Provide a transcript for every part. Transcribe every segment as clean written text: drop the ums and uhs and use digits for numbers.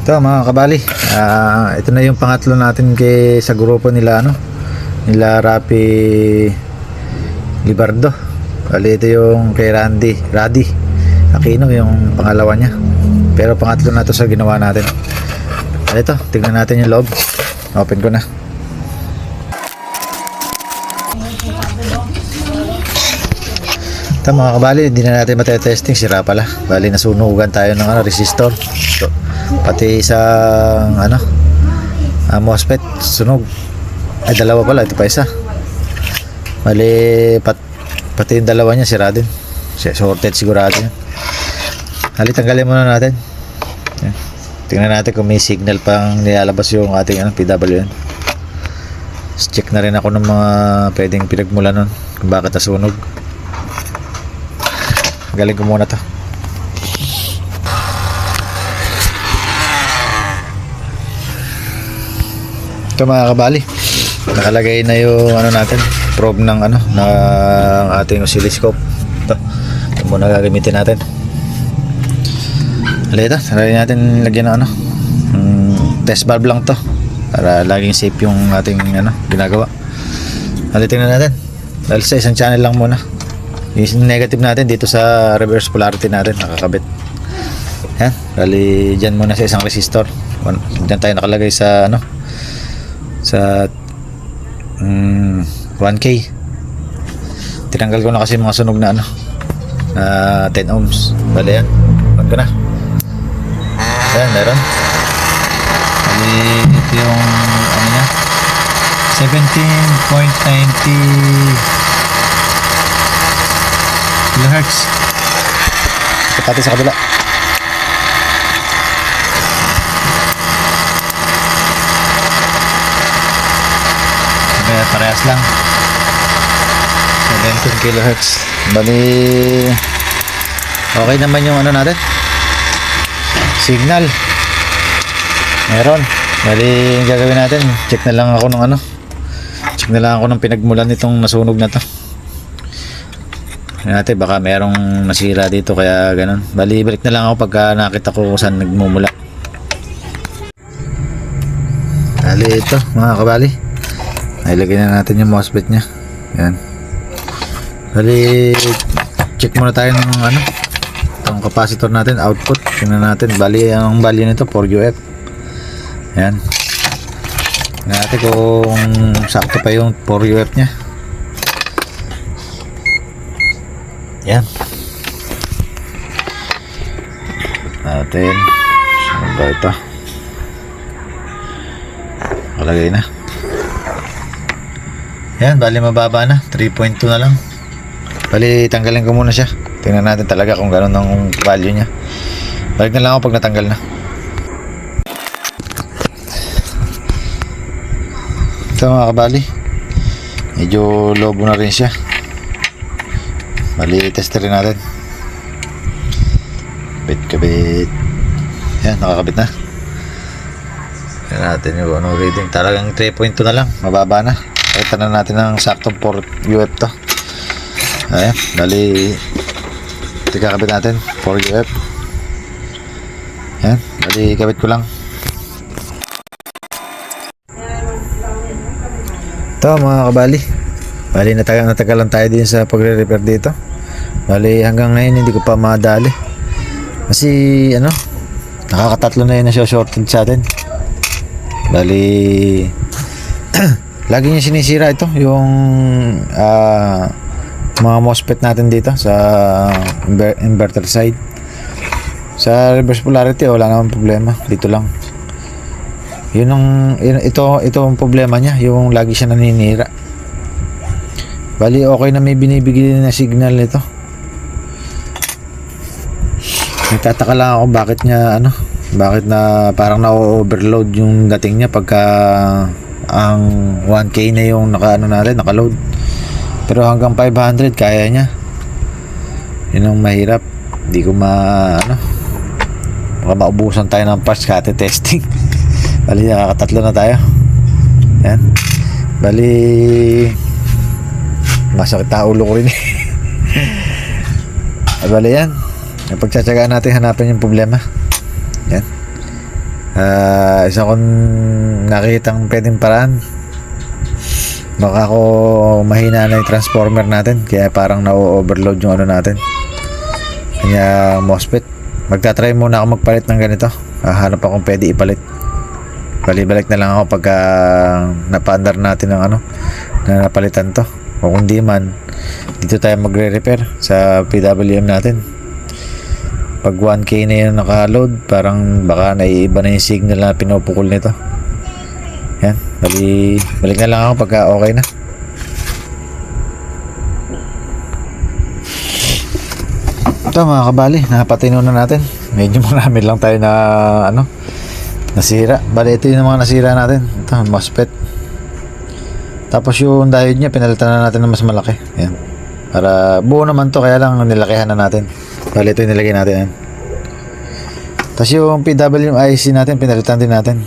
Ito mga kabali, ito na yung pangatlo natin sa grupo nila nila Rapi Libardo. Bali ito yung kay Radi Aquino yung pangalawa niya. Pero pangatlo na to sa ginawa natin. Ito, tingnan natin yung loob. Open ko na. Ito mga kabali, hindi na natin matetesting, sira pala. Bali nasunugan tayo ng resistor. Ito, pati isang MOSFET sunog. Ay dalawa pala, ito pa isa. Bali pati yung dalawa niya sira din. Sorted sigurado yan. Hali, tanggalin muna natin. Yan. Tingnan natin kung may signal pang nilalabas yung ating PWM. Check na rin ako ng mga pwedeng pinagmula nun kung bakit nasunog. Galing ko muna to. Ito mga kabali, nakalagay na yung natin, probe ng ng ating oscilloscope. Ito muna gagamitin natin. Halita, try natin lagyan ng test valve lang to para laging safe yung ating ginagawa. Halita, tingnan natin dahil sa isang channel lang muna. Yung negative natin dito sa reverse polarity natin nakakabit. Yan, bali dyan muna sa isang resistor. Dyan tayo nakalagay sa sa 1K. Tinanggal ko na kasi mga sunog na na 10 ohms. Bali yan, on ko na. Ayan, meron. Bali ito yung niya 17.90 kilohertz. Ikot natin sa kabila. Parehas lang 17 kilohertz. Bali okay naman yung natin, signal meron. Bali yung gagawin natin, check na lang ako ng pinagmulan nitong nasunog na to. Natin baka merong nasira dito kaya ganun. Bali balik na lang ako pagka nakita ko kung saan nagmumula. Bali ito mga kabali, ilagay na natin yung MOSFET nya. Yan. Bali check muna tayo ng itong capacitor natin, output. Tingnan natin, bali ang value nito 4 UF. Yan. Tingnan natin kung sakto pa yung 4 UF nya. Yan. Natin. Saan ba ito? Kalagay na. Yan, bali mababa na. 3.2 na lang. Bali tanggalin ko muna siya. Tingnan natin talaga kung gano'n ang value niya. Balik na lang ako pag natanggal na. Ito mga kabali, medyo lobo na rin siya. Bali tester rin natin. Kabit. Yan, nakakabit na. Tingnan natin yung reading. Talagang 3.2 na lang, mababa na. Ito na natin ang saktong 4 UF to. Ayan, bali kakabit natin 4 UF. Yan, bali kabit ko lang. Ito mga kabali, bali natagalan tayo din sa pagre-repair dito. Bali hanggang ngayon hindi ko pa madali kasi nakakatatlo na yun na shorted sa atin. Bali lagi niya sinisira ito yung mga MOSFET natin dito sa inverter side. Sa reverse polarity wala namang problema, dito lang ito ang problema niya, yung lagi siya naninira. Bali okay na may binibigay na signal nito. Nagtataka lang ako bakit na parang na-overload yung dating niya pagka ang 1K na yung naka-load. Pero hanggang 500 kaya niya. Yun ang mahirap. Hindi ko baka maubusan tayo ng parts kate testing. Bali nakakatatlo na tayo. Yan. Bali masakit na ulo ko rin. Bali yan, pagtsatsagaan natin hanapin yung problema. Yan. Isa kong nakitang pwedeng paraan. Baka ako mahina na yung transformer natin, kaya parang na-overload yung ano natin, kanya MOSFET. Magta-try muna ako magpalit ng ganito. Hanap akong pwede ipalit. Balik na lang ako pagka napaandar natin ng ano na napalitan to. O kung di man, dito tayo magre-repair sa PWM natin. Pag 1K na yung naka-load, parang baka naiiba na yung signal na pinupukol nito. Yan, balik na lang ako pagka okay na. Ito mga kabali, napatino na natin. Medyo marami lang tayo na ano, nasira. Bali, ito yung mga nasira natin. Ito, MOSFET. Tapos yung diode niya, pinalitan na natin ng mas malaki. Yan. Para buo naman to, kaya lang nilakihan na natin. Bali, ito yung nilagay natin. Yan. Tapos yung PWM IC natin, pinalitan din natin.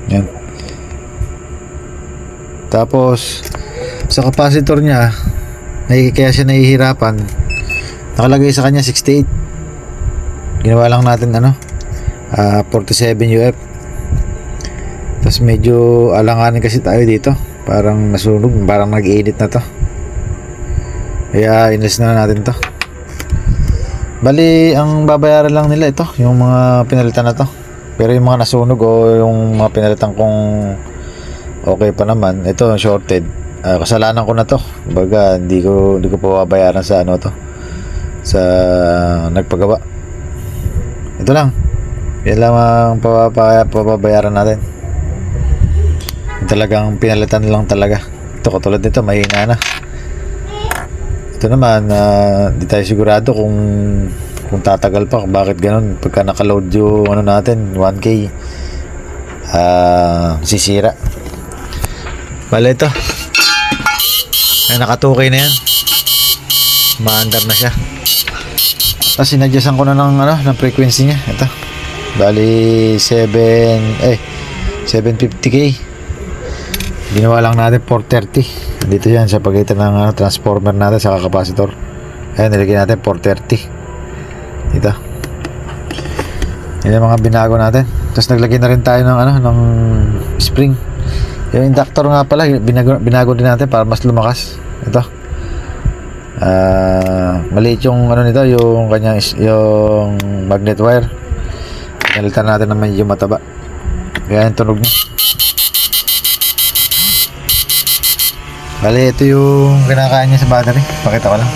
Yan. Tapos sa capacitor niya, kaya siya nahihirapan. Nakalagay sa kanya 68. Ginawa lang natin ano, 47 UF. Tapos medyo alanganin kasi tayo dito. Parang nasunog, parang nag-edit na to. Kaya inis na natin to. Bali, ang babayaran lang nila ito, yung mga pinalitan na to. Pero yung mga nasunog o yung mga pinalitan kong okay pa naman, ito shorted. Kasalanan ko na to. Baga, hindi ko pa babayaran sa ano to, sa nagpagawa. Ito lang. Yan lang ang papabayaran natin. Talagang pinalitan lang talaga. Ito katulad nito, mahina na. Ito naman, di tayo sigurado kung tatagal pa. Bakit ganun? Pagka nakaload yung ano natin, 1K, sisira. Bale ito, ay naka 2K na yan. Maandar na siya. Tapos sinadyasan ko na ng ano, ng frequency niya. Ito. Bali 750K. Ginawa lang natin 430. Dito yan sa pagitan ng transformer natin sa capacitor. Ayan, nilagyan natin 430. Dito. Yan yung mga binago natin. Tapos naglagay na rin tayo ng ano, ng spring. Yung inductor nga pala, binago din natin para mas lumakas. Ito. Maliit yung ano nito, yung kanyang yung magnet wire. Pinalitan natin ng medyo mataba. Kaya yung tunog niya. Bali, ito yung kinakain niya sa battery. Pakita ko lang.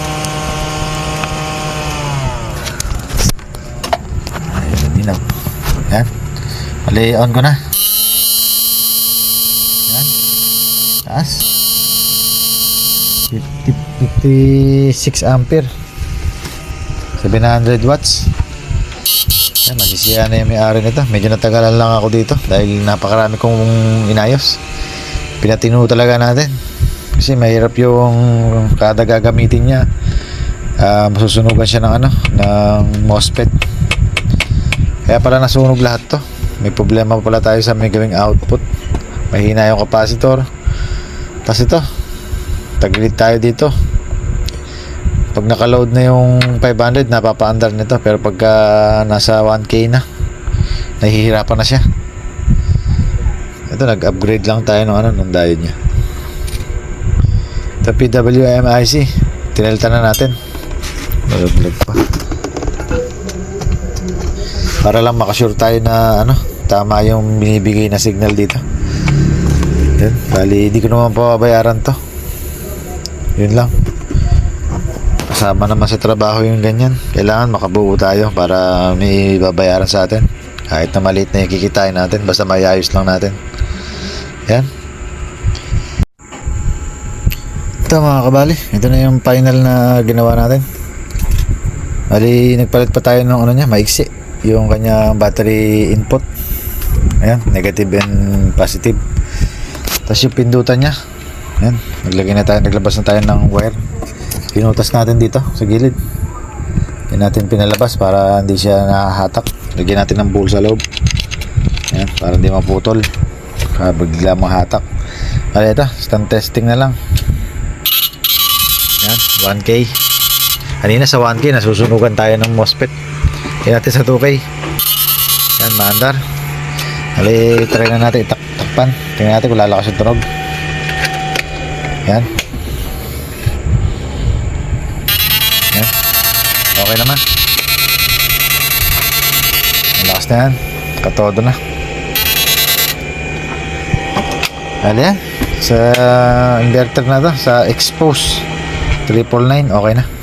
Ayun, dinaw. Yan. Bali, on ko na. Yan. Taas. 56 ampere. 700 watts. Yan, magsisiya na yung may-ari nito. Medyo natagalan lang ako dito dahil napakarami kong inayos. Pinatino talaga natin. Kasi mahirap yung kada gagamitin niya, masusunugan siya ng ano, ng MOSFET. Kaya pala nasunog lahat to. May problema pala tayo sa may gawing output. Mahina yung capacitor. Tapos ito, tagilid tayo dito. Pag nakaload na yung 500, napapaandar nito. Pero pagka nasa 1K na, nahihirapan na siya. Ito, nag-upgrade lang tayo ng ano, ng diode niya. Ito, PWM IC. Tinalitan na natin. Malaglag pa. Para lang makasure tayo na ano, tama yung binibigay na signal dito. Yan. Bali, di ko naman pababayaran to. Yun lang. Kasama naman sa trabaho yung ganyan. Kailangan makabuo tayo para may babayaran sa atin. Kahit na maliit na yung kikitain natin, basta mayayos lang natin. Yan. Ito mga kabali, ito na yung final na ginawa natin. Bali, nagpalit pa tayo ng ano niya, maiksi. Yung kanya battery input. Ayan, negative and positive. Tapos yung pindutan niya. Ayan, naglabas na tayo ng wire. Pinutas natin dito sa gilid. Yan natin pinalabas para hindi siya nakahatak. Lagyan natin ng bowl sa loob. Ayan, para hindi maputol. Para bigla mahatak. Bali ito, stand testing na lang. Yan, 1K. Kanina sa 1K, nasusunugan tayo ng MOSFET. Yan natin sa 2K. Yan, maandar. Hali, try na natin takpan. Tingnan natin kung lalakas yung tunog. Yan. Yan. Okay naman. Malakas na yan. Katodo na. Hali yan. Sa inverter na to, sa expose 999, okay na.